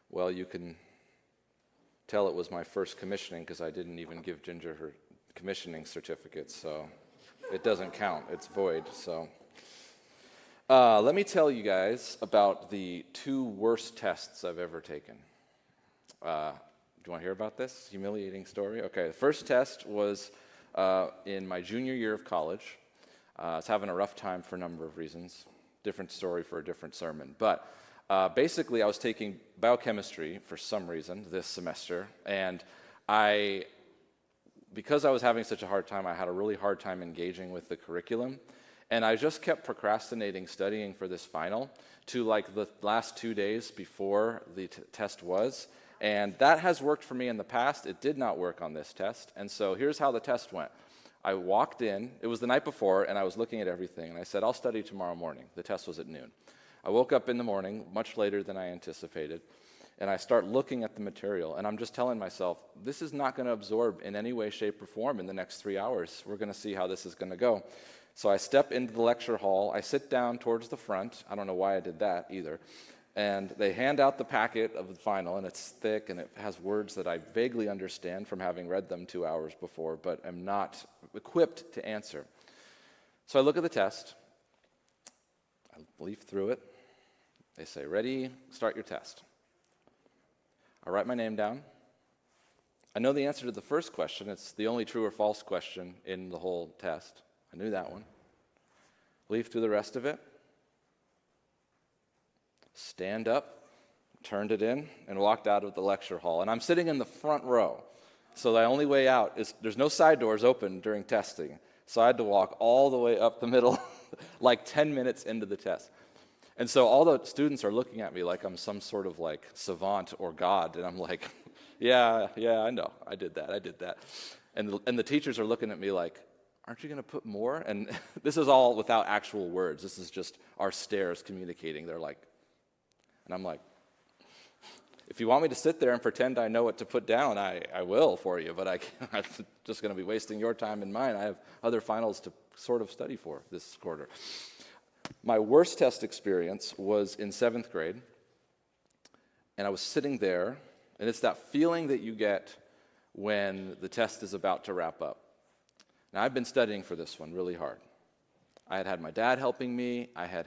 Well, you can tell it was my first commissioning because I didn't even give Ginger her commissioning certificate, so it doesn't count. It's void. So let me tell you guys about the 2 worst tests I've ever taken. Do you want to hear about this humiliating story? Okay, the first test was in my junior year of college. I was having a rough time for a number of reasons. Different story for a different sermon. But basically, I was taking biochemistry for some reason this semester, and because I was having such a hard time, I had a really hard time engaging with the curriculum, and I just kept procrastinating studying for this final to like the last 2 days before the test was, and that has worked for me in the past. It did not work on this test, and so here's how the test went. I walked in, it was the night before, and I was looking at everything, and I said, I'll study tomorrow morning. The test was at noon. I woke up in the morning, much later than I anticipated, and I start looking at the material, and I'm just telling myself, this is not going to absorb in any way, shape, or form in the next 3 hours. We're going to see how this is going to go. So I step into the lecture hall, I sit down towards the front, I don't know why I did that either, and they hand out the packet of the final, and it's thick, and it has words that I vaguely understand from having read them 2 hours before, but am not equipped to answer. So I look at the test, I leaf through it, they say, ready, start your test. I write my name down. I know the answer to the first question. It's the only true or false question in the whole test. I knew that one. Leaf through the rest of it. Stand up, turned it in, and walked out of the lecture hall. And I'm sitting in the front row. So the only way out is there's no side doors open during testing. So I had to walk all the way up the middle, like 10 minutes into the test. And so all the students are looking at me like I'm some sort of like savant or God, and I'm like, yeah, I know, I did that. And the teachers are looking at me like, aren't you going to put more? And this is all without actual words. This is just our stares communicating. They're like, and I'm like, if you want me to sit there and pretend I know what to put down, I will for you, but I'm just going to be wasting your time and mine. I have other finals to sort of study for this quarter. My worst test experience was in 7th grade, and I was sitting there, and it's that feeling that you get when the test is about to wrap up. Now, I've been studying for this one really hard. I had my dad helping me, I had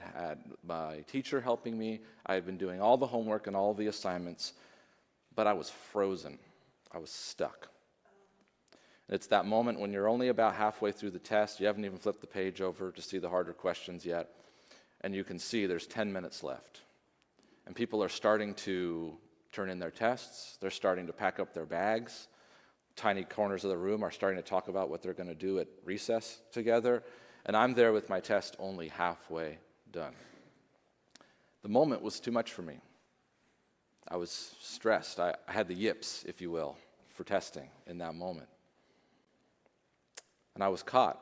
my teacher helping me, I had been doing all the homework and all the assignments, but I was frozen. I was stuck. And it's that moment when you're only about halfway through the test, you haven't even flipped the page over to see the harder questions yet, and you can see there's 10 minutes left. And people are starting to turn in their tests, they're starting to pack up their bags, tiny corners of the room are starting to talk about what they're going to do at recess together, and I'm there with my test only halfway done. The moment was too much for me. I was stressed. I had the yips, if you will, for testing in that moment. And I was caught.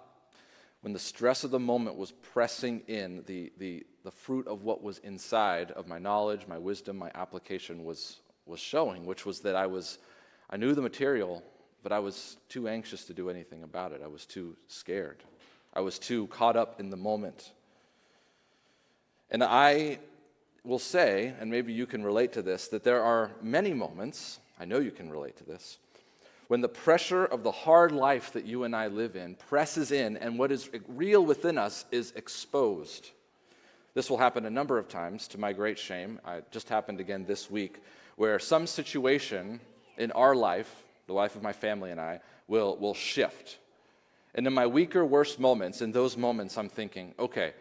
When the stress of the moment was pressing in, the fruit of what was inside of my knowledge, my wisdom, my application was showing, which was that I knew the material, but I was too anxious to do anything about it. I was too scared. I was too caught up in the moment. And I will say, and maybe you can relate to this, that there are many moments, I know you can relate to this, when the pressure of the hard life that you and I live in presses in, and what is real within us is exposed. This will happen a number of times, to my great shame. It just happened again this week, where some situation in our life, the life of my family and I, will shift. And in my weaker, worst moments, in those moments I'm thinking, okay,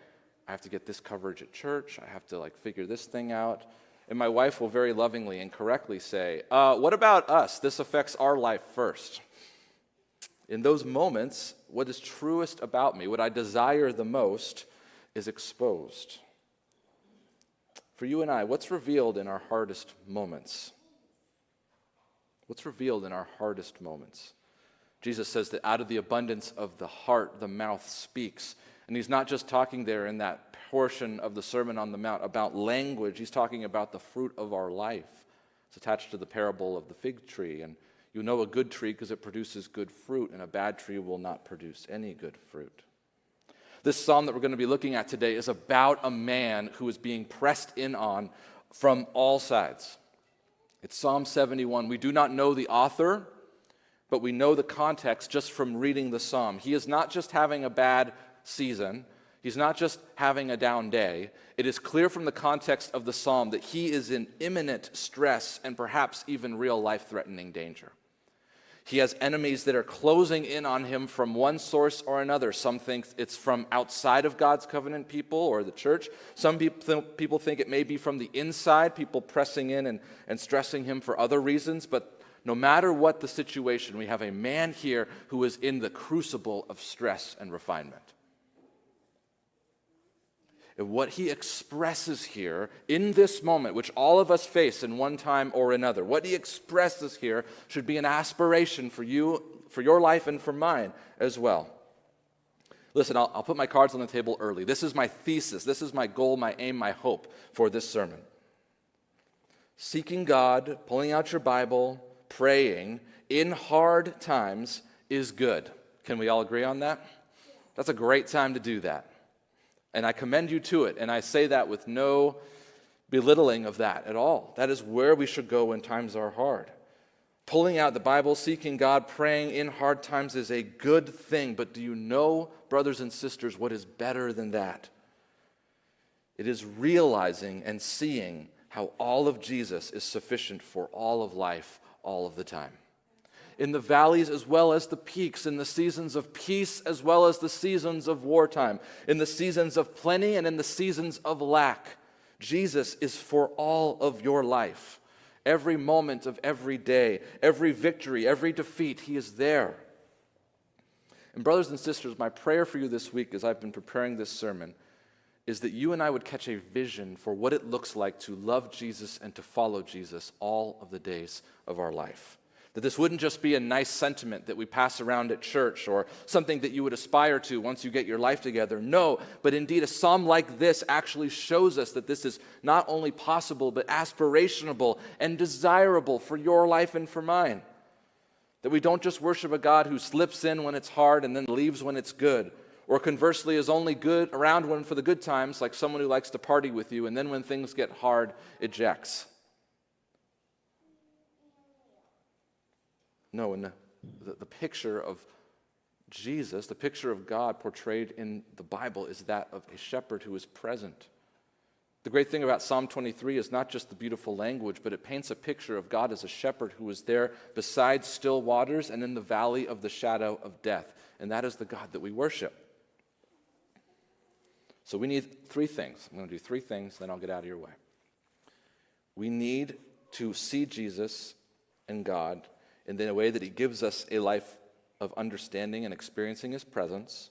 I have to get this coverage at church, I have to figure this thing out. And my wife will very lovingly and correctly say, what about us? This affects our life first. In those moments, what is truest about me, what I desire the most, is exposed. For you and I, what's revealed in our hardest moments? What's revealed in our hardest moments? Jesus says that out of the abundance of the heart, the mouth speaks. And he's not just talking there in that portion of the Sermon on the Mount about language. He's talking about the fruit of our life. It's attached to the parable of the fig tree. And you know a good tree because it produces good fruit, and a bad tree will not produce any good fruit. This psalm that we're going to be looking at today is about a man who is being pressed in on from all sides. It's Psalm 71. We do not know the author, but we know the context just from reading the psalm. He is not just having a bad season. He's not just having a down day. It is clear from the context of the psalm that he is in imminent stress and perhaps even real life-threatening danger. He has enemies that are closing in on him from one source or another. Some think it's from outside of God's covenant people or the church. Some people think it may be from the inside, people pressing in and stressing him for other reasons. But no matter what the situation, we have a man here who is in the crucible of stress and refinement. And what he expresses here in this moment, which all of us face in one time or another, what he expresses here should be an aspiration for you, for your life and for mine as well. Listen, I'll put my cards on the table early. This is my thesis. This is my goal, my aim, my hope for this sermon. Seeking God, pulling out your Bible, praying in hard times is good. Can we all agree on that? That's a great time to do that. And I commend you to it, and I say that with no belittling of that at all. That is where we should go when times are hard. Pulling out the Bible, seeking God, praying in hard times is a good thing, but do you know, brothers and sisters, what is better than that? It is realizing and seeing how all of Jesus is sufficient for all of life, all of the time. In the valleys as well as the peaks, in the seasons of peace as well as the seasons of wartime, in the seasons of plenty and in the seasons of lack. Jesus is for all of your life. Every moment of every day, every victory, every defeat, he is there. And brothers and sisters, my prayer for you this week as I've been preparing this sermon is that you and I would catch a vision for what it looks like to love Jesus and to follow Jesus all of the days of our life. That this wouldn't just be a nice sentiment that we pass around at church or something that you would aspire to once you get your life together. No, but indeed a psalm like this actually shows us that this is not only possible but aspirational and desirable for your life and for mine. That we don't just worship a God who slips in when it's hard and then leaves when it's good, or conversely is only good around for the good times, like someone who likes to party with you, and then when things get hard, ejects. No, and the picture of Jesus, the picture of God portrayed in the Bible is that of a shepherd who is present. The great thing about Psalm 23 is not just the beautiful language, but it paints a picture of God as a shepherd who is there beside still waters and in the valley of the shadow of death. And that is the God that we worship. So we need three things. I'm going to do three things, then I'll get out of your way. We need to see Jesus and God in a way that he gives us a life of understanding and experiencing his presence,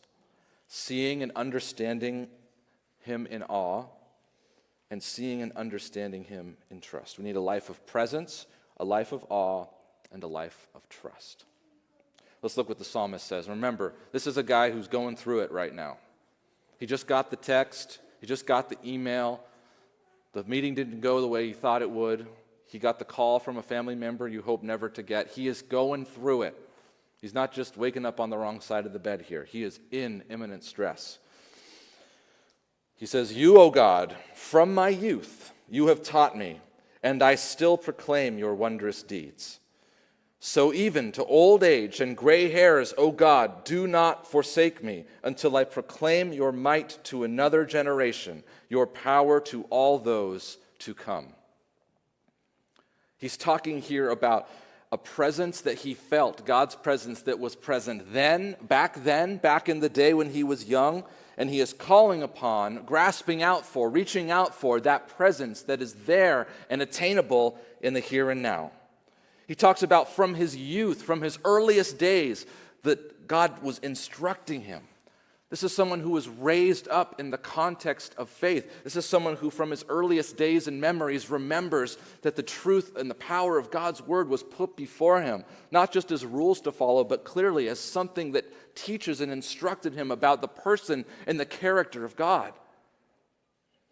seeing and understanding him in awe, and seeing and understanding him in trust. We need a life of presence, a life of awe, and a life of trust. Let's look what the psalmist says. Remember, this is a guy who's going through it right now. He just got the text, he just got the email, the meeting didn't go the way he thought it would. He got the call from a family member you hope never to get. He is going through it. He's not just waking up on the wrong side of the bed here. He is in imminent stress. He says, "You, O God, from my youth, you have taught me, and I still proclaim your wondrous deeds. So even to old age and gray hairs, O God, do not forsake me until I proclaim your might to another generation, your power to all those to come." He's talking here about a presence that he felt, God's presence that was present back in the day when he was young, and he is calling upon, grasping out for, reaching out for that presence that is there and attainable in the here and now. He talks about from his youth, from his earliest days, that God was instructing him. This is someone who was raised up in the context of faith. This is someone who from his earliest days and memories remembers that the truth and the power of God's word was put before him, not just as rules to follow, but clearly as something that teaches and instructed him about the person and the character of God.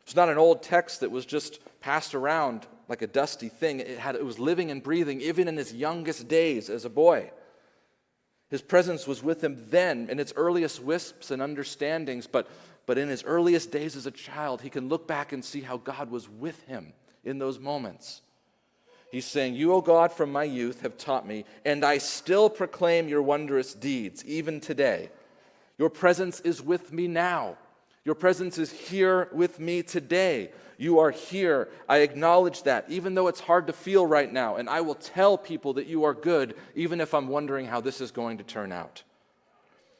It's not an old text that was just passed around like a dusty thing. It was living and breathing even in his youngest days as a boy. His presence was with him then in its earliest wisps and understandings, but in his earliest days as a child, he can look back and see how God was with him in those moments. He's saying, you, O God, from my youth have taught me, and I still proclaim your wondrous deeds, even today. Your presence is with me now. Your presence is here with me today. You are here. I acknowledge that, even though it's hard to feel right now. And I will tell people that you are good, even if I'm wondering how this is going to turn out.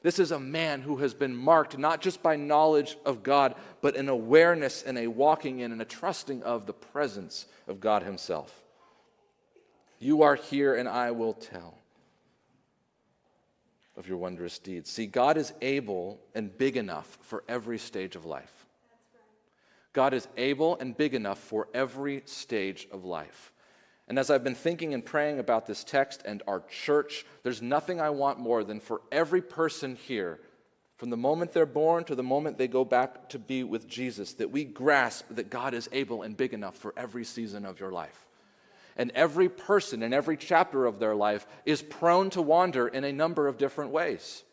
This is a man who has been marked not just by knowledge of God, but an awareness and a walking in and a trusting of the presence of God himself. You are here, and I will tell of your wondrous deeds. See, God is able and big enough for every stage of life. God is able and big enough for every stage of life. And as I've been thinking and praying about this text and our church, there's nothing I want more than for every person here, from the moment they're born to the moment they go back to be with Jesus, that we grasp that God is able and big enough for every season of your life. And every person in every chapter of their life is prone to wander in a number of different ways.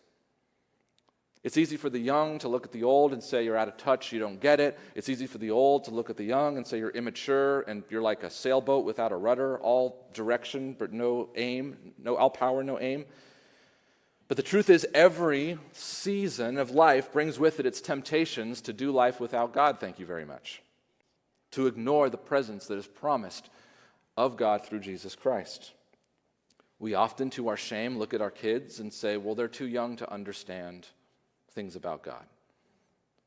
It's easy for the young to look at the old and say you're out of touch, you don't get it. It's easy for the old to look at the young and say you're immature and you're like a sailboat without a rudder, all direction but no aim, all power, no aim. But the truth is, every season of life brings with it its temptations to do life without God, thank you very much. To ignore the presence that is promised of God through Jesus Christ. We often, to our shame, look at our kids and say, well, they're too young to understand things about God.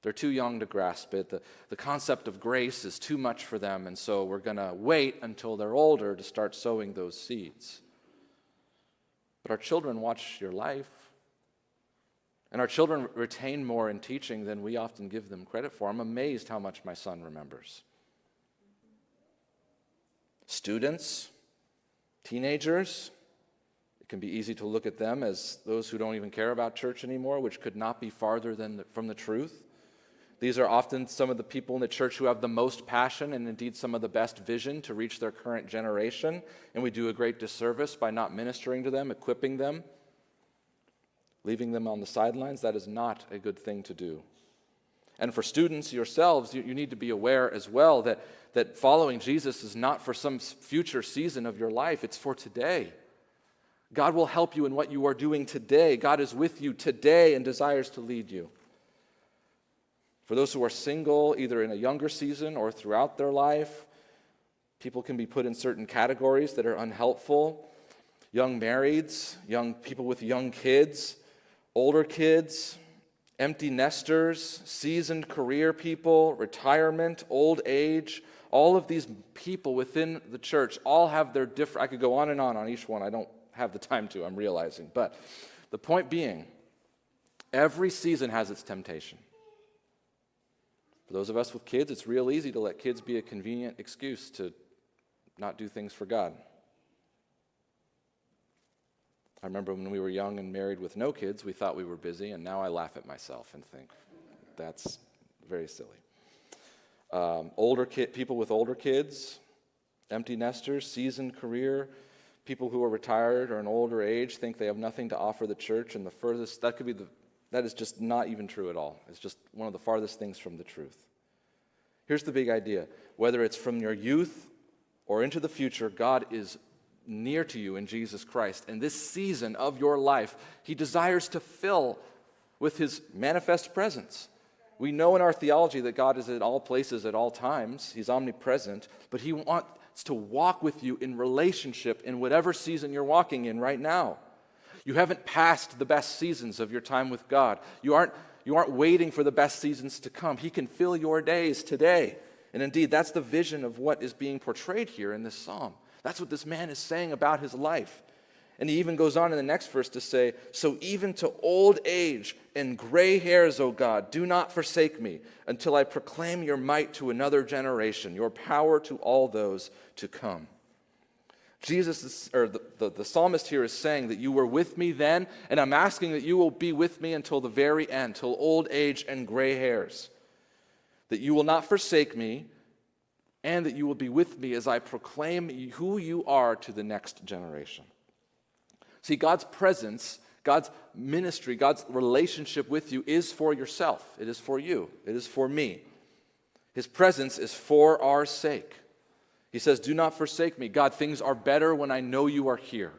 They're too young to grasp it. The concept of grace is too much for them, and so we're going to wait until they're older to start sowing those seeds. But our children watch your life, and our children retain more in teaching than we often give them credit for. I'm amazed how much my son remembers. Students, teenagers, it can be easy to look at them as those who don't even care about church anymore, which could not be farther from the truth. These are often some of the people in the church who have the most passion and indeed some of the best vision to reach their current generation, and we do a great disservice by not ministering to them, equipping them, leaving them on the sidelines. That is not a good thing to do. And for students yourselves, you need to be aware as well that following Jesus is not for some future season of your life, it's for today. God will help you in what you are doing today. God is with you today and desires to lead you. For those who are single, either in a younger season or throughout their life, people can be put in certain categories that are unhelpful. Young marrieds, young people with young kids, older kids, empty nesters, seasoned career people, retirement, old age. All of these people within the church all have their different, I could go on each one. I don't have the time to, I'm realizing. But the point being, every season has its temptation. For those of us with kids, it's real easy to let kids be a convenient excuse to not do things for God. I remember when we were young and married with no kids, we thought we were busy, and now I laugh at myself and think, that's very silly. People with older kids, empty nesters, seasoned career, people who are retired or an older age think they have nothing to offer the church, and the furthest, that is just not even true at all. It's just one of the farthest things from the truth. Here's the big idea. Whether it's from your youth or into the future, God is near to you in Jesus Christ. And this season of your life, he desires to fill with his manifest presence. We know in our theology that God is at all places at all times. He's omnipresent, but he wants to walk with you in relationship in whatever season you're walking in right now. You haven't passed the best seasons of your time with God. You aren't waiting for the best seasons to come. He can fill your days today. And indeed, that's the vision of what is being portrayed here in this psalm. That's what this man is saying about his life. And he even goes on in the next verse to say, so even to old age and gray hairs, O God, do not forsake me until I proclaim your might to another generation, your power to all those to come. The psalmist here is saying that you were with me then, and I'm asking that you will be with me until the very end, till old age and gray hairs. That you will not forsake me, and that you will be with me as I proclaim who you are to the next generation. See, God's presence, God's ministry, God's relationship with you is for yourself. It is for you. It is for me. His presence is for our sake. He says, do not forsake me. God, things are better when I know you are here.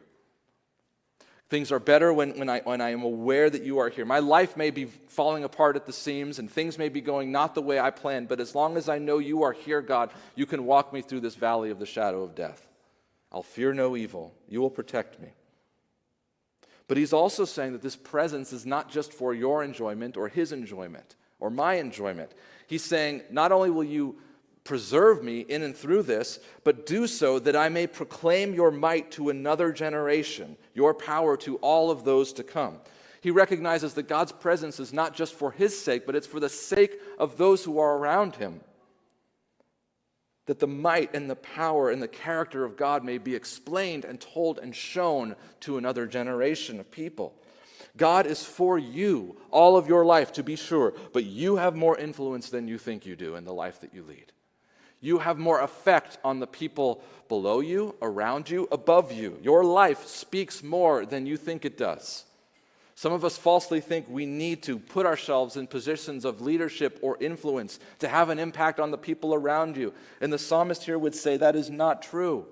Things are better when I am aware that you are here. My life may be falling apart at the seams and things may be going not the way I planned, but as long as I know you are here, God, you can walk me through this valley of the shadow of death. I'll fear no evil. You will protect me. But he's also saying that this presence is not just for your enjoyment or his enjoyment or my enjoyment. He's saying, not only will you preserve me in and through this, but do so that I may proclaim your might to another generation, your power to all of those to come. He recognizes that God's presence is not just for his sake, but it's for the sake of those who are around him. That the might and the power and the character of God may be explained and told and shown to another generation of people. God is for you all of your life, to be sure, but you have more influence than you think you do in the life that you lead. You have more effect on the people below you, around you, above you. Your life speaks more than you think it does. Some of us falsely think we need to put ourselves in positions of leadership or influence to have an impact on the people around you. And the psalmist here would say that is not true.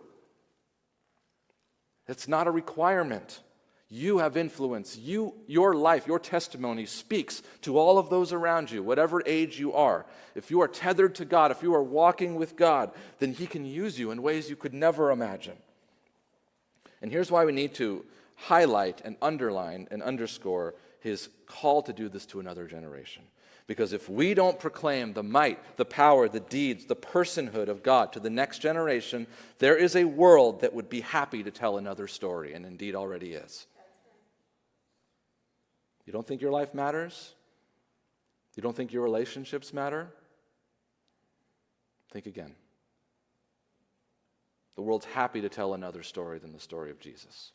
It's not a requirement. You have influence. Your life, your testimony speaks to all of those around you, whatever age you are. If you are tethered to God, if you are walking with God, then he can use you in ways you could never imagine. And here's why we need to highlight and underline and underscore his call to do this to another generation. Because if we don't proclaim the might, the power, the deeds, the personhood of God to the next generation, there is a world that would be happy to tell another story, and indeed already is. You don't think your life matters? You don't think your relationships matter? Think again. The world's happy to tell another story than the story of Jesus.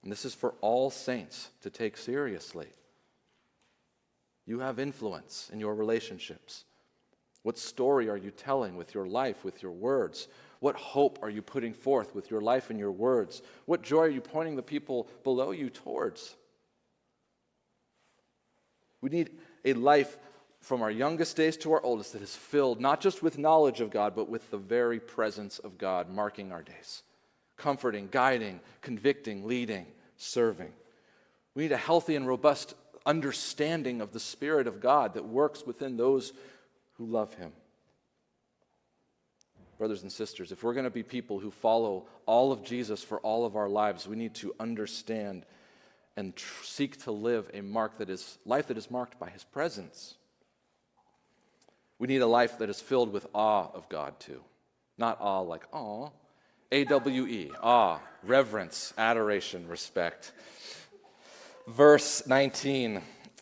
And this is for all saints to take seriously. You have influence in your relationships. What story are you telling with your life, with your words? What hope are you putting forth with your life and your words? What joy are you pointing the people below you towards? We need a life from our youngest days to our oldest that is filled not just with knowledge of God, but with the very presence of God marking our days. Comforting, guiding, convicting, leading, serving. We need a healthy and robust understanding of the Spirit of God that works within those who love him. Brothers and sisters, if we're going to be people who follow all of Jesus for all of our lives, we need to understand and seek to live a life that is marked by his presence. We need a life that is filled with awe of God too. Not awe like awe. A-W-E, awe, reverence, adoration, respect. Verse 19,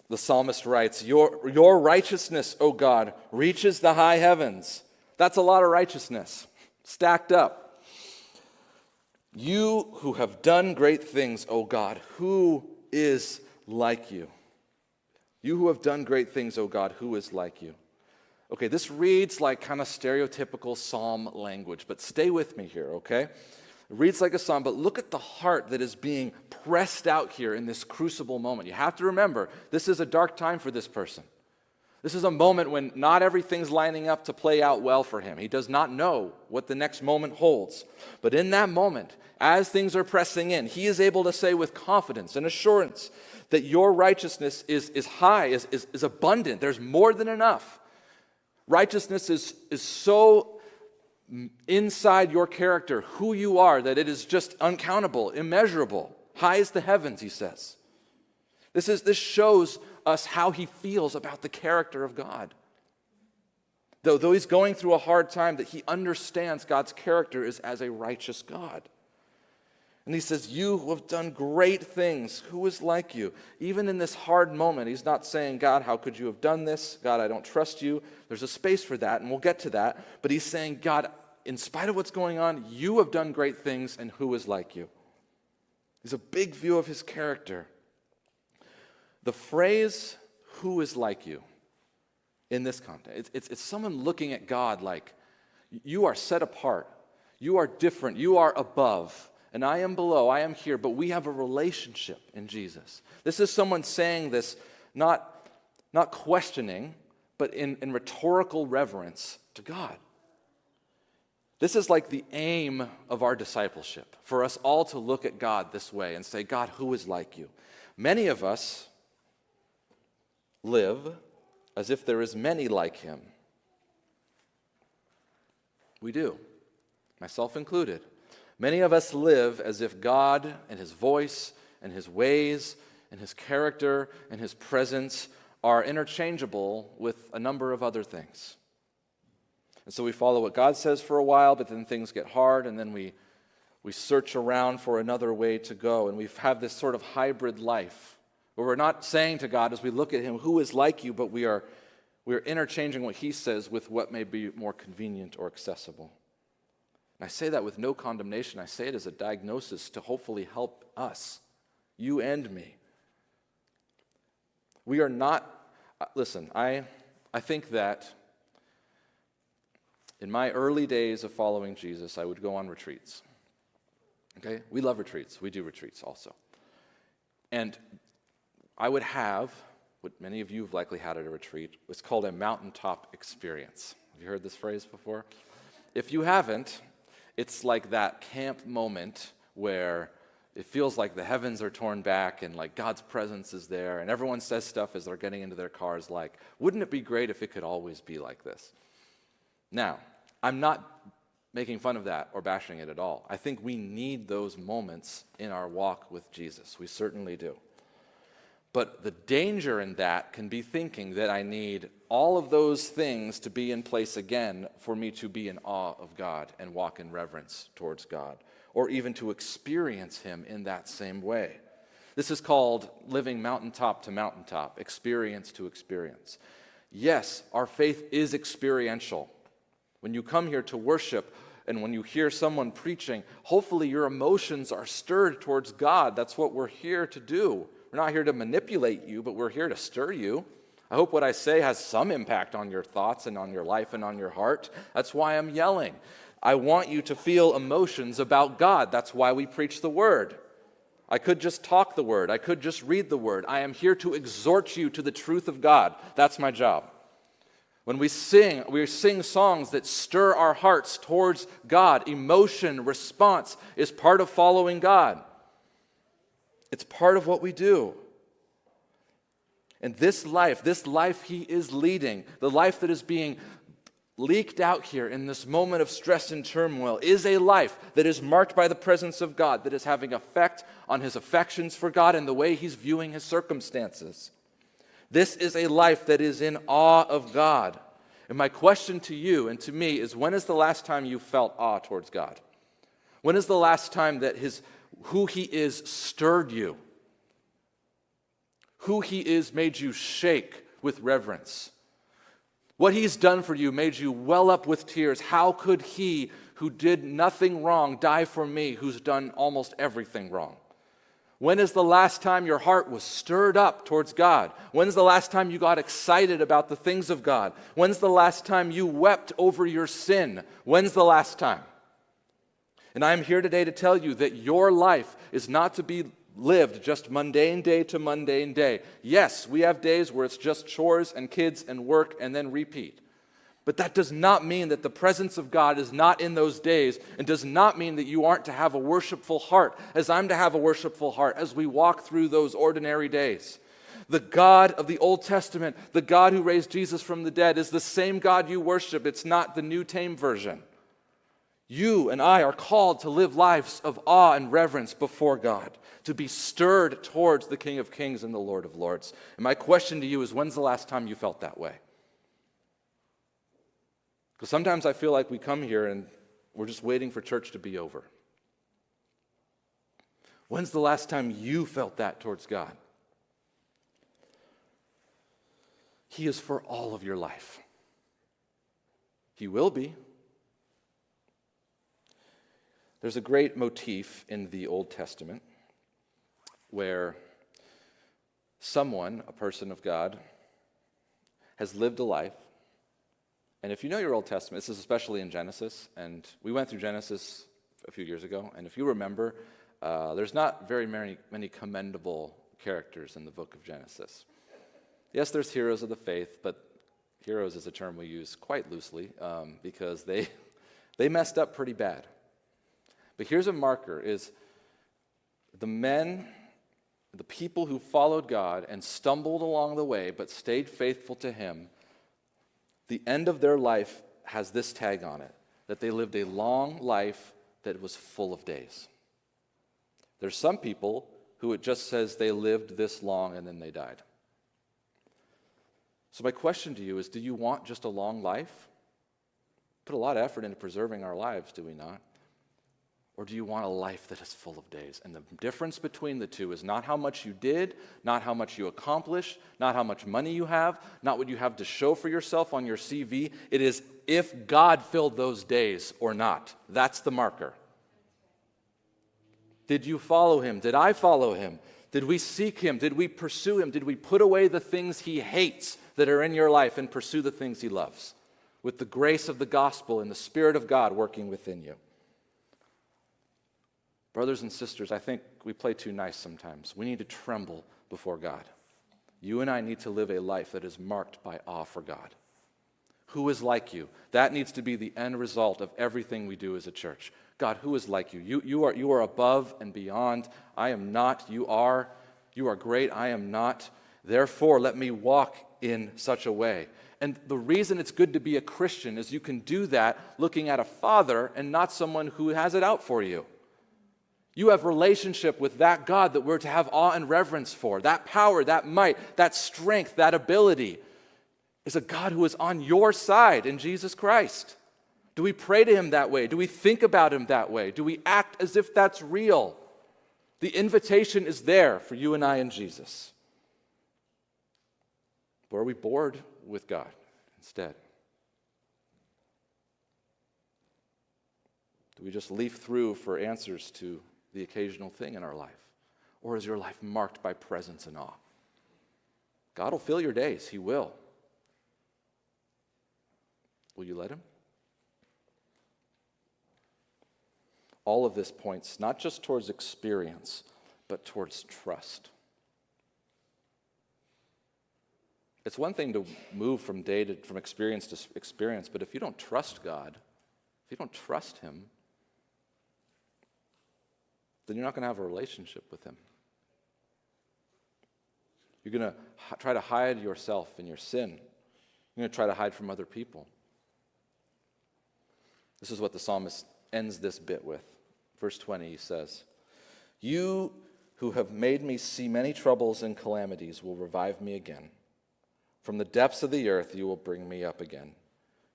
the psalmist writes, Your righteousness, O God, reaches the high heavens. That's a lot of righteousness, stacked up. You who have done great things, O God, who is like you? You who have done great things, O God, who is like you? Okay, this reads like kind of stereotypical psalm language, but stay with me here, okay? It reads like a psalm, but look at the heart that is being pressed out here in this crucible moment. You have to remember, this is a dark time for this person. This is a moment when not everything's lining up to play out well for him. He does not know what the next moment holds. But in that moment, as things are pressing in, he is able to say with confidence and assurance that your righteousness is high, is abundant. There's more than enough. Righteousness is so inside your character, who you are, that it is just uncountable, immeasurable. High as the heavens, he says. This shows us how he feels about the character of God. Though he's going through a hard time, that he understands God's character is as a righteous God. And he says, you who have done great things, who is like you? Even in this hard moment, he's not saying, God, how could you have done this? God, I don't trust you. There's a space for that, and we'll get to that. But he's saying, God, in spite of what's going on, you have done great things, and who is like you? There's a big view of his character. The phrase, who is like you, in this context, it's someone looking at God like, you are set apart, you are different, you are above, and I am below, I am here, but we have a relationship in Jesus. This is someone saying this, not questioning, but in rhetorical reverence to God. This is like the aim of our discipleship, for us all to look at God this way and say, God, who is like you? Many of us live as if there is many like him. We do, myself included. Many of us live as if God and his voice and his ways and his character and his presence are interchangeable with a number of other things. And so we follow what God says for a while, but then things get hard, and then we search around for another way to go, and we have this sort of hybrid life where we're not saying to God as we look at him, who is like you, but we are interchanging what he says with what may be more convenient or accessible. And I say that with no condemnation. I say it as a diagnosis to hopefully help us, you and me. We are not, listen, I think that in my early days of following Jesus, I would go on retreats. Okay? We love retreats. We do retreats also. And I would have what many of you have likely had at a retreat. It's called a mountaintop experience. Have you heard this phrase before? If you haven't, it's like that camp moment where it feels like the heavens are torn back and like God's presence is there, and everyone says stuff as they're getting into their cars like, wouldn't it be great if it could always be like this? Now, I'm not making fun of that or bashing it at all. I think we need those moments in our walk with Jesus. We certainly do. But the danger in that can be thinking that I need all of those things to be in place again for me to be in awe of God and walk in reverence towards God, or even to experience him in that same way. This is called living mountaintop to mountaintop, experience to experience. Yes, our faith is experiential. When you come here to worship and when you hear someone preaching, hopefully your emotions are stirred towards God. That's what we're here to do. We're not here to manipulate you, but we're here to stir you. I hope what I say has some impact on your thoughts and on your life and on your heart. That's why I'm yelling. I want you to feel emotions about God. That's why we preach the Word. I could just talk the Word. I could just read the Word. I am here to exhort you to the truth of God. That's my job. When we sing songs that stir our hearts towards God. Emotion, response is part of following God. It's part of what we do. And this life he is leading, the life that is being leaked out here in this moment of stress and turmoil, is a life that is marked by the presence of God, that is having effect on his affections for God and the way he's viewing his circumstances. This is a life that is in awe of God. And my question to you and to me is, when is the last time you felt awe towards God? When is the last time that who he is stirred you? Who he is made you shake with reverence? What he's done for you made you well up with tears. How could he, who did nothing wrong, die for me, who's done almost everything wrong? When is the last time your heart was stirred up towards God? When's the last time you got excited about the things of God? When's the last time you wept over your sin? When's the last time? And I'm here today to tell you that your life is not to be lived just mundane day to mundane day. Yes, we have days where it's just chores and kids and work and then repeat. But that does not mean that the presence of God is not in those days, and does not mean that you aren't to have a worshipful heart, as I'm to have a worshipful heart as we walk through those ordinary days. The God of the Old Testament, the God who raised Jesus from the dead, is the same God you worship. It's not the new tame version. You and I are called to live lives of awe and reverence before God, to be stirred towards the King of Kings and the Lord of Lords. And my question to you is, when's the last time you felt that way? Because sometimes I feel like we come here and we're just waiting for church to be over. When's the last time you felt that towards God? He is for all of your life. He will be. There's a great motif in the Old Testament where someone, a person of God, has lived a life. And if you know your Old Testament, this is especially in Genesis, and we went through Genesis a few years ago, and if you remember, there's not very many commendable characters in the book of Genesis. Yes, there's heroes of the faith, but heroes is a term we use quite loosely because they They messed up pretty bad. But here's a marker, is the people who followed God and stumbled along the way but stayed faithful to him, the end of their life has this tag on it, that they lived a long life that was full of days. There's some people who it just says they lived this long and then they died. So my question to you is, do you want just a long life? Put a lot of effort into preserving our lives, do we not? Or do you want a life that is full of days? And the difference between the two is not how much you did, not how much you accomplished, not how much money you have, not what you have to show for yourself on your CV. It is if God filled those days or not. That's the marker. Did you follow him? Did I follow him? Did we seek him? Did we pursue him? Did we put away the things he hates that are in your life and pursue the things he loves? With the grace of the gospel and the Spirit of God working within you. Brothers and sisters, I think we play too nice sometimes. We need to tremble before God. You and I need to live a life that is marked by awe for God. Who is like you? That needs to be the end result of everything we do as a church. God, who is like you? You are above and beyond. I am not. You are great. I am not. Therefore, let me walk in such a way. And the reason it's good to be a Christian is you can do that looking at a father and not someone who has it out for you. You have relationship with that God that we're to have awe and reverence for. That power, that might, that strength, that ability is a God who is on your side in Jesus Christ. Do we pray to him that way? Do we think about him that way? Do we act as if that's real? The invitation is there for you and I in Jesus. Or are we bored with God instead? Do we just leaf through for answers to the occasional thing in our life? Or is your life marked by presence and awe? God will fill your days. He will. Will you let him? All of this points not just towards experience, but towards trust. It's one thing to move from experience to experience, but if you don't trust God, if you don't trust him, then you're not going to have a relationship with him. You're going to try to hide yourself in your sin. You're going to try to hide from other people. This is what the psalmist ends this bit with. Verse 20, he says, "You who have made me see many troubles and calamities will revive me again. From the depths of the earth you will bring me up again.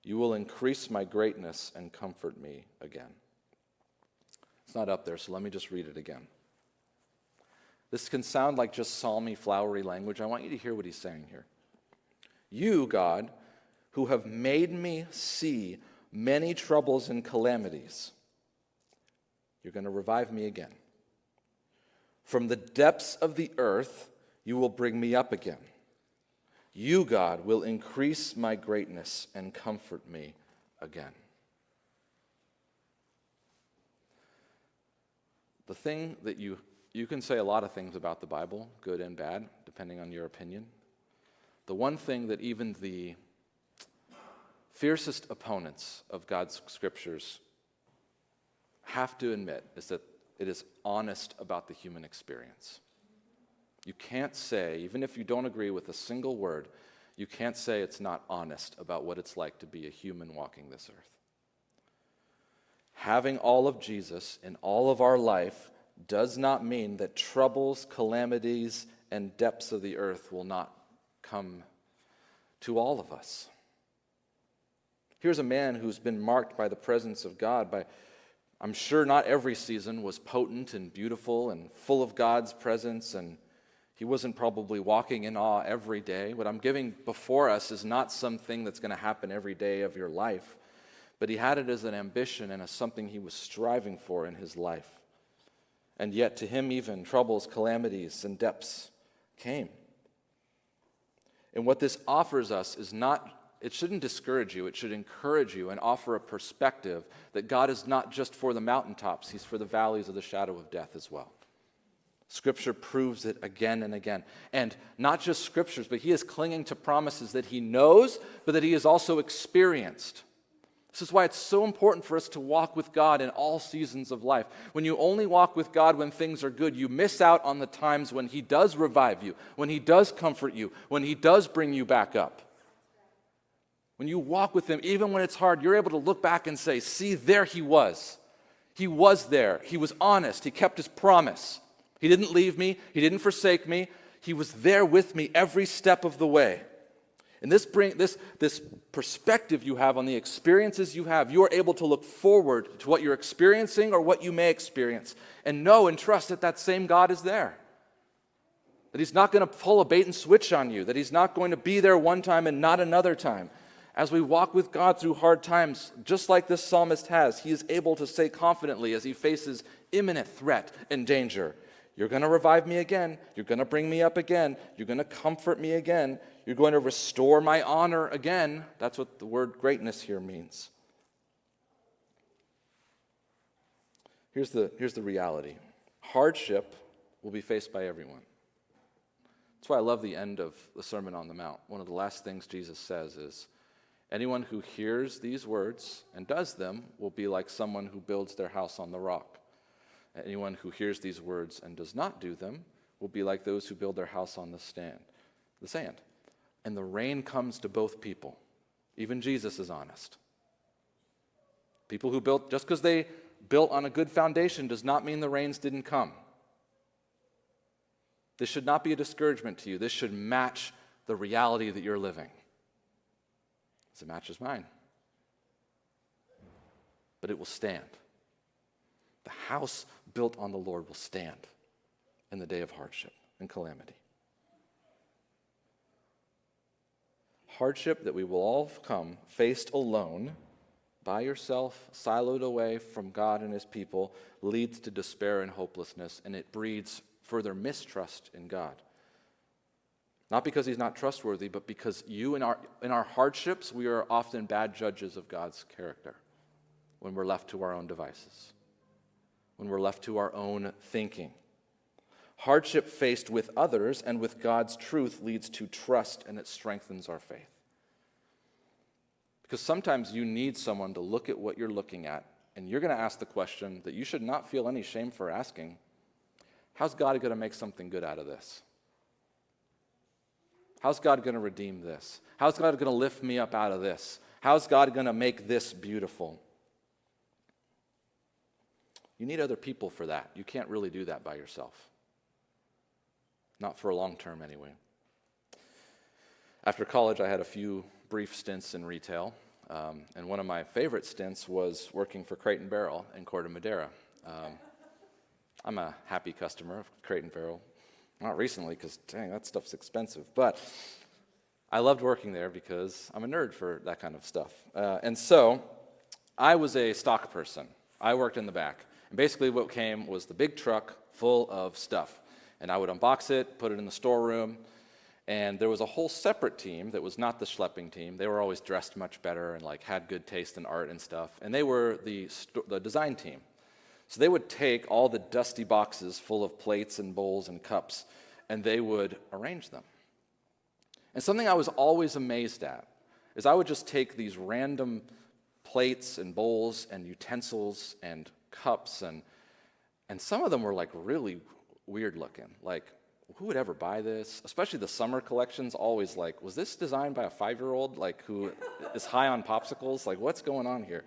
You will increase my greatness and comfort me again." It's not up there, so let me just read it again. This can sound like just psalmy, flowery language. I want you to hear what he's saying here. You, God, who have made me see many troubles and calamities, you're going to revive me again. From the depths of the earth, you will bring me up again. You, God, will increase my greatness and comfort me again. The thing that you can say a lot of things about the Bible, good and bad, depending on your opinion. The one thing that even the fiercest opponents of God's scriptures have to admit is that it is honest about the human experience. You can't say, even if you don't agree with a single word, you can't say it's not honest about what it's like to be a human walking this earth. Having all of Jesus in all of our life does not mean that troubles, calamities, and depths of the earth will not come to all of us. Here's a man who's been marked by the presence of God. I'm sure not every season was potent and beautiful and full of God's presence, and he wasn't probably walking in awe every day. What I'm giving before us is not something that's going to happen every day of your life, but he had it as an ambition and as something he was striving for in his life. And yet to him even troubles, calamities, and depths came. And what this offers us is not, it shouldn't discourage you, it should encourage you and offer a perspective that God is not just for the mountaintops, he's for the valleys of the shadow of death as well. Scripture proves it again and again. And not just scriptures, but he is clinging to promises that he knows, but that he has also experienced. This is why it's so important for us to walk with God in all seasons of life. When you only walk with God when things are good, you miss out on the times when He does revive you, when He does comfort you, when He does bring you back up. When you walk with Him, even when it's hard, you're able to look back and say, see, there He was. He was there. He was honest. He kept His promise. He didn't leave me. He didn't forsake me. He was there with me every step of the way. And this perspective you have on the experiences you have, you are able to look forward to what you're experiencing or what you may experience and know and trust that that same God is there. That He's not going to pull a bait and switch on you, that He's not going to be there one time and not another time. As we walk with God through hard times, just like this psalmist has, he is able to say confidently as he faces imminent threat and danger, you're going to revive me again. You're going to bring me up again. You're going to comfort me again. You're going to restore my honor again. That's what the word greatness here means. Here's the reality. Hardship will be faced by everyone. That's why I love the end of the Sermon on the Mount. One of the last things Jesus says is, anyone who hears these words and does them will be like someone who builds their house on the rock. Anyone who hears these words and does not do them will be like those who build their house on the sand. And the rain comes to both people. Even Jesus is honest. People who built, just because they built on a good foundation does not mean the rains didn't come. This should not be a discouragement to you. This should match the reality that you're living. As it matches mine. But it will stand. The house built on the Lord will stand in the day of hardship and calamity. Hardship that we will all come faced alone, by yourself, siloed away from God and His people, leads to despair and hopelessness, and it breeds further mistrust in God. Not because He's not trustworthy, but because in our hardships, we are often bad judges of God's character when we're left to our own devices, when we're left to our own thinking. Hardship faced with others and with God's truth leads to trust, and it strengthens our faith. Because sometimes you need someone to look at what you're looking at, and you're going to ask the question that you should not feel any shame for asking. How's God going to make something good out of this? How's God going to redeem this? How's God going to lift me up out of this? How's God going to make this beautiful? You need other people for that. You can't really do that by yourself. Not for a long term, anyway. After college, I had a few brief stints in retail, and one of my favorite stints was working for Crate & Barrel in Corte Madera. I'm a happy customer of Crate & Barrel. Not recently, because, dang, that stuff's expensive. But I loved working there because I'm a nerd for that kind of stuff. And so I was a stock person. I worked in the back. And basically what came was the big truck full of stuff. And I would unbox it, put it in the storeroom. And there was a whole separate team that was not the schlepping team. They were always dressed much better and had good taste in art and stuff. And they were the design team. So they would take all the dusty boxes full of plates and bowls and cups, and they would arrange them. And something I was always amazed at is I would just take these random plates and bowls and utensils and cups, and some of them were really weird looking. Who would ever buy this? Especially the summer collections, always was this designed by a 5-year-old who is high on popsicles? What's going on here?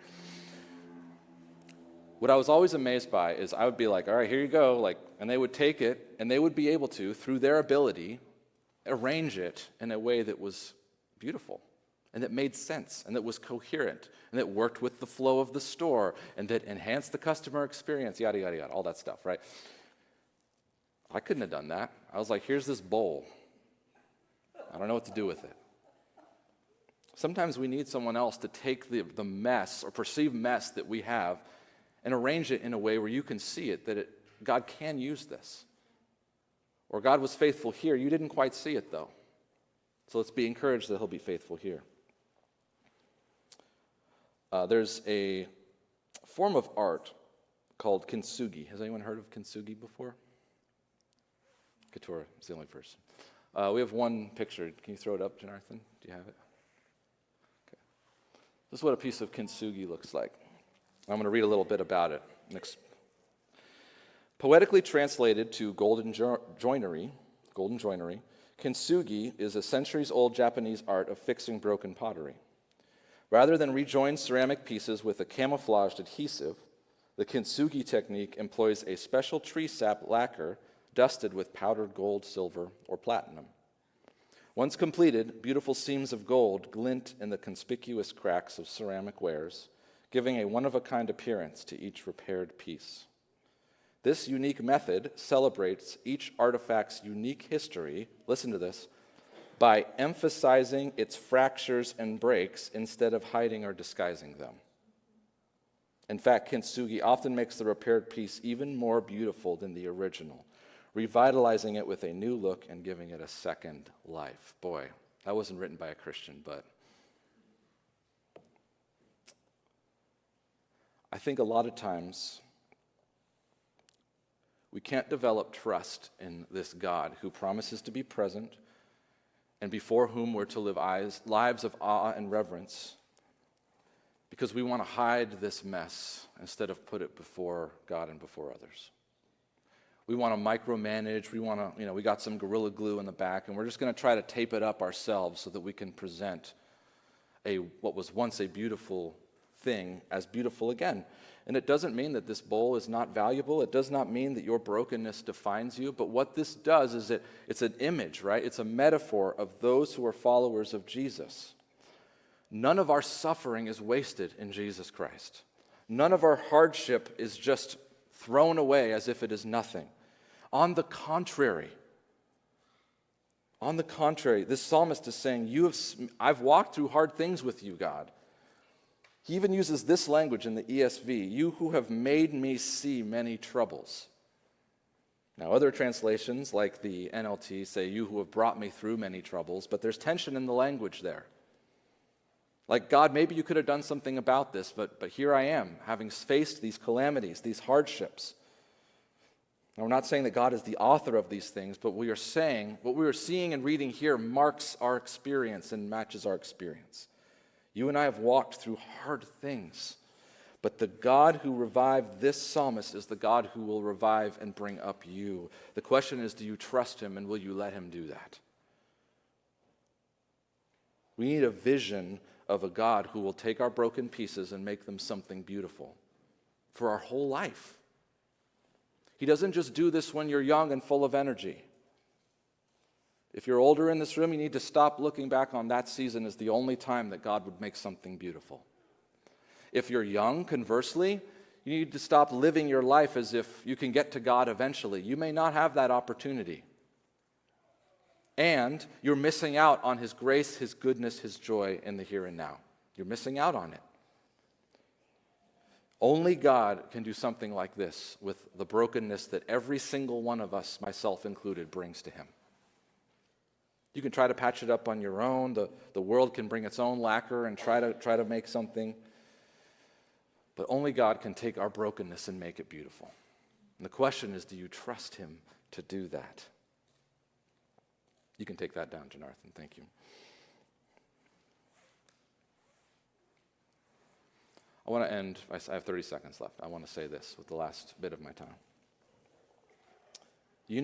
What I was always amazed by is I would be all right, here you go, and they would take it, and they would be able to, through their ability, arrange it in a way that was beautiful, and that made sense, and that was coherent, and that worked with the flow of the store, and that enhanced the customer experience, yada, yada, yada, all that stuff, right? I couldn't have done that. I was here's this bowl. I don't know what to do with it. Sometimes we need someone else to take the mess or perceived mess that we have and arrange it in a way where you can see it, that God can use this. Or God was faithful here. You didn't quite see it, though. So let's be encouraged that He'll be faithful here. There's a form of art called kintsugi. Has anyone heard of kintsugi before? Katura is the only person. We have one picture. Can you throw it up, Jonathan? Do you have it? Okay. This is what a piece of kintsugi looks like. I'm going to read a little bit about it. Poetically translated to golden joinery, kintsugi is a centuries-old Japanese art of fixing broken pottery. Rather than rejoin ceramic pieces with a camouflaged adhesive, the kintsugi technique employs a special tree sap lacquer dusted with powdered gold, silver, or platinum. Once completed, beautiful seams of gold glint in the conspicuous cracks of ceramic wares, giving a one-of-a-kind appearance to each repaired piece. This unique method celebrates each artifact's unique history, listen to this, by emphasizing its fractures and breaks instead of hiding or disguising them. In fact, kintsugi often makes the repaired piece even more beautiful than the original, revitalizing it with a new look and giving it a second life. Boy, that wasn't written by a Christian, but I think a lot of times we can't develop trust in this God who promises to be present and before whom we're to live lives of awe and reverence because we want to hide this mess instead of put it before God and before others. We want to micromanage. We got some Gorilla Glue in the back, and we're just going to try to tape it up ourselves so that we can present what was once a beautiful thing as beautiful again. And it doesn't mean that this bowl is not valuable. It does not mean that your brokenness defines you. But what this does is it's an image, right? It's a metaphor of those who are followers of Jesus. None of our suffering is wasted in Jesus Christ. None of our hardship is just thrown away as if it is nothing. On the contrary, this psalmist is saying, I've walked through hard things with you, God. He even uses this language in the ESV, you who have made me see many troubles. Now, other translations, like the NLT, say, you who have brought me through many troubles, but there's tension in the language there. Like, God, maybe you could have done something about this, but here I am, having faced these calamities, these hardships. Now, we're not saying that God is the author of these things, but we are saying what we are seeing and reading here marks our experience and matches our experience. You and I have walked through hard things, but the God who revived this psalmist is the God who will revive and bring up you. The question is, do you trust him and will you let him do that? We need a vision of a God who will take our broken pieces and make them something beautiful for our whole life. He doesn't just do this when you're young and full of energy. If you're older in this room, you need to stop looking back on that season as the only time that God would make something beautiful. If you're young, conversely, you need to stop living your life as if you can get to God eventually. You may not have that opportunity. And you're missing out on his grace, his goodness, his joy in the here and now. You're missing out on it. Only God can do something like this with the brokenness that every single one of us, myself included, brings to him. You can try to patch it up on your own. The world can bring its own lacquer and try to make something. But only God can take our brokenness and make it beautiful. And the question is, do you trust him to do that? You can take that down, Jonathan. Thank you. I want to end, I have 30 seconds left. I want to say this with the last bit of my time. I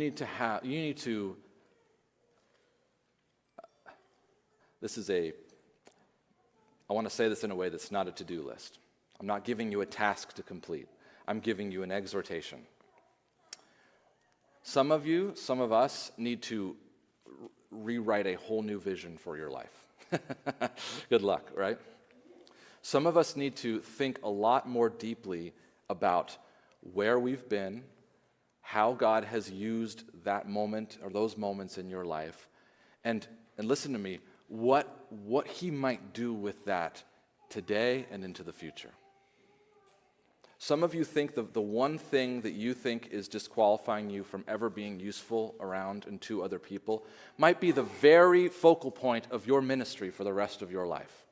want to say this in a way that's not a to-do list. I'm not giving you a task to complete. I'm giving you an exhortation. Some of us need to rewrite a whole new vision for your life. Good luck, right? Some of us need to think a lot more deeply about where we've been, how God has used that moment or those moments in your life, and listen to me, what he might do with that today and into the future. Some of you think the one thing that you think is disqualifying you from ever being useful around and to other people might be the very focal point of your ministry for the rest of your life.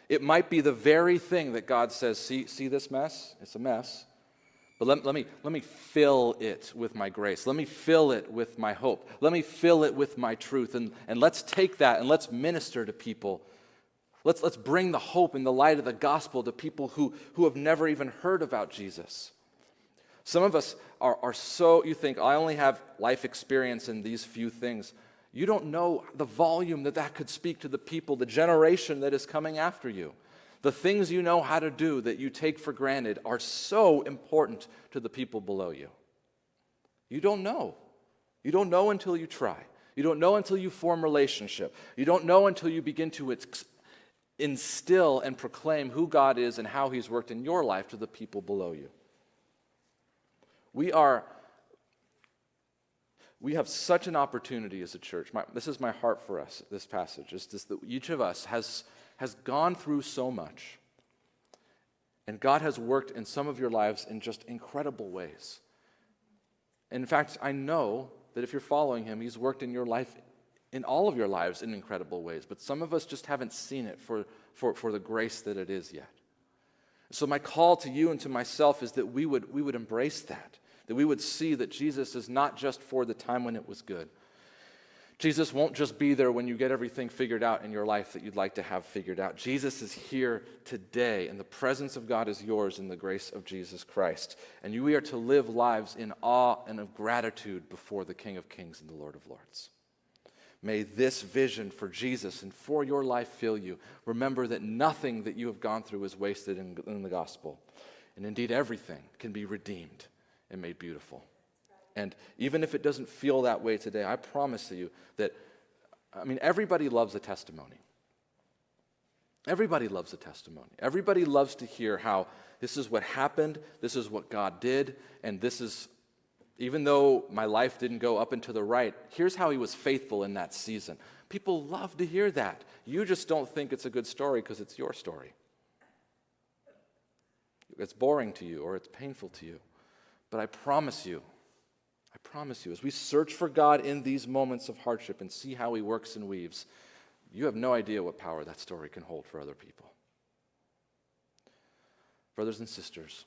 It might be the very thing that God says, see this mess? It's a mess. But let me fill it with my grace. Let me fill it with my hope. Let me fill it with my truth. And let's take that and let's minister to people. Let's bring the hope and the light of the gospel to people who have never even heard about Jesus. Some of us are so, you think, I only have life experience in these few things. You don't know the volume that could speak to the people, the generation that is coming after you. The things you know how to do that you take for granted are so important to the people below you. You don't know. You don't know until you try. You don't know until you form relationship. You don't know until you begin to instill and proclaim who God is and how He's worked in your life to the people below you. We have such an opportunity as a church. This is my heart for us, this passage, is this, that each of us has gone through so much. And God has worked in some of your lives in just incredible ways. In fact, I know that if you're following Him, He's worked in your life, in all of your lives, in incredible ways. But some of us just haven't seen it for the grace that it is yet. So my call to you and to myself is that we would embrace that we would see that Jesus is not just for the time when it was good. Jesus won't just be there when you get everything figured out in your life that you'd like to have figured out. Jesus is here today, and the presence of God is yours in the grace of Jesus Christ. And we are to live lives in awe and of gratitude before the King of Kings and the Lord of Lords. May this vision for Jesus and for your life fill you. Remember that nothing that you have gone through is wasted in the gospel. And indeed, everything can be redeemed and made beautiful. And even if it doesn't feel that way today, I promise you that, everybody loves a testimony. Everybody loves a testimony. Everybody loves to hear how this is what happened, this is what God did, and this is, even though my life didn't go up and to the right, here's how He was faithful in that season. People love to hear that. You just don't think it's a good story because it's your story. It's boring to you or it's painful to you. But I promise you, as we search for God in these moments of hardship and see how He works and weaves, you have no idea what power that story can hold for other people. Brothers and sisters,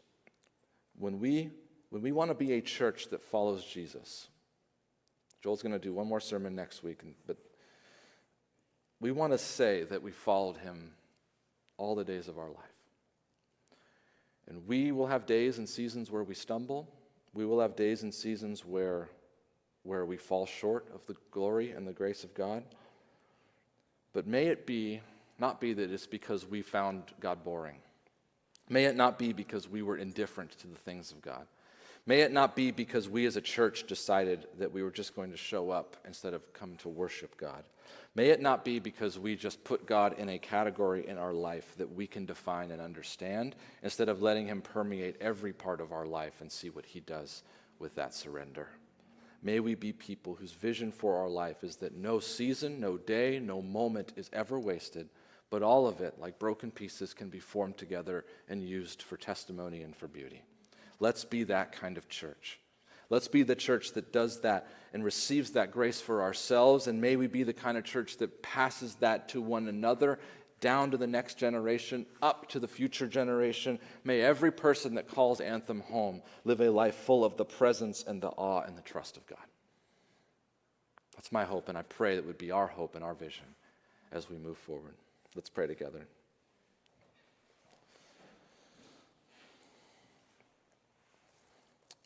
when we want to be a church that follows Jesus, Joel's going to do one more sermon next week, but we want to say that we followed Him all the days of our life. And we will have days and seasons where we stumble. We will have days and seasons where we fall short of the glory and the grace of God. But may it not be that it's because we found God boring. May it not be because we were indifferent to the things of God. May it not be because we as a church decided that we were just going to show up instead of come to worship God. May it not be because we just put God in a category in our life that we can define and understand instead of letting Him permeate every part of our life and see what He does with that surrender. May we be people whose vision for our life is that no season, no day, no moment is ever wasted, but all of it, like broken pieces, can be formed together and used for testimony and for beauty. Let's be that kind of church. Let's be the church that does that and receives that grace for ourselves, and may we be the kind of church that passes that to one another, down to the next generation, up to the future generation. May every person that calls Anthem home live a life full of the presence and the awe and the trust of God. That's my hope, and I pray that would be our hope and our vision as we move forward. Let's pray together.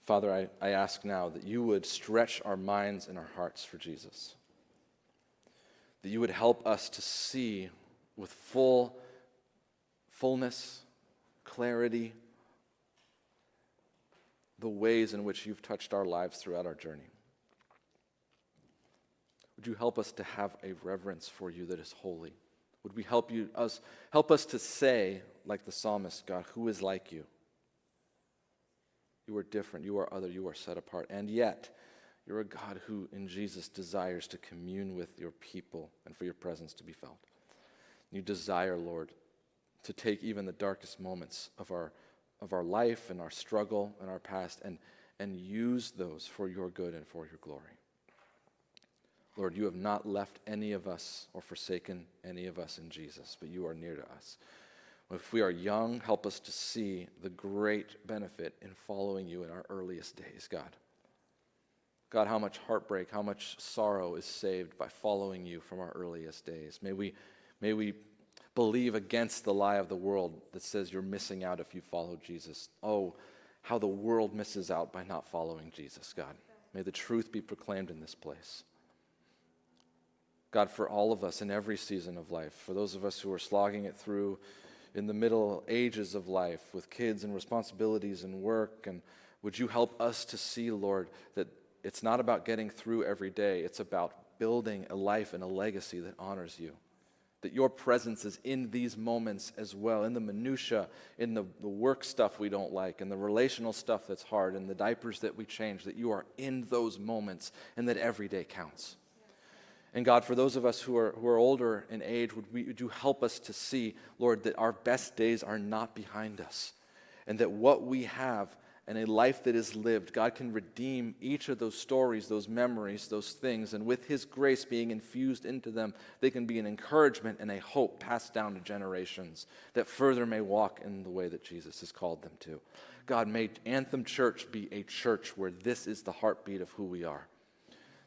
Father, I ask now that you would stretch our minds and our hearts for Jesus. That you would help us to see with fullness, clarity, the ways in which you've touched our lives throughout our journey. Would you help us to have a reverence for you that is holy? Would we help us to say, like the psalmist, God, who is like you? You are different, you are other, you are set apart, and yet you're a God who in Jesus desires to commune with your people and for your presence to be felt. You desire, Lord, to take even the darkest moments of our life and our struggle and our past and use those for your good and for your glory. Lord, you have not left any of us or forsaken any of us in Jesus, but you are near to us. If we are young, help us to see the great benefit in following you in our earliest days, God. God, how much heartbreak, how much sorrow is saved by following you from our earliest days. May we believe against the lie of the world that says you're missing out if you follow Jesus. Oh, how the world misses out by not following Jesus, God. May the truth be proclaimed in this place. God, for all of us in every season of life, for those of us who are slogging it through in the middle ages of life with kids and responsibilities and work, and would you help us to see, Lord, that it's not about getting through every day, it's about building a life and a legacy that honors you. That your presence is in these moments as well, in the minutia, in the work stuff we don't like, and the relational stuff that's hard, and the diapers that we change, that you are in those moments, and that every day counts. And God, for those of us who are older in age, would you help us to see, Lord, that our best days are not behind us, and that what we have and a life that is lived, God can redeem each of those stories, those memories, those things, and with his grace being infused into them, they can be an encouragement and a hope passed down to generations that further may walk in the way that Jesus has called them to. God, may Anthem Church be a church where this is the heartbeat of who we are.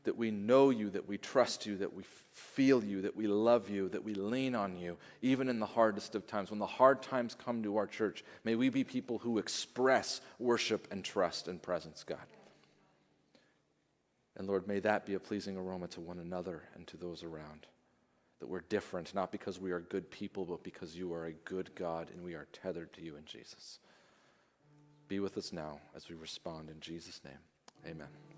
That we know you, that we trust you, that we feel you, that we love you, that we lean on you, even in the hardest of times. When the hard times come to our church, may we be people who express worship and trust and presence, God. And Lord, may that be a pleasing aroma to one another and to those around. That we're different, not because we are good people, but because you are a good God and we are tethered to you in Jesus. Be with us now as we respond in Jesus' name. Amen.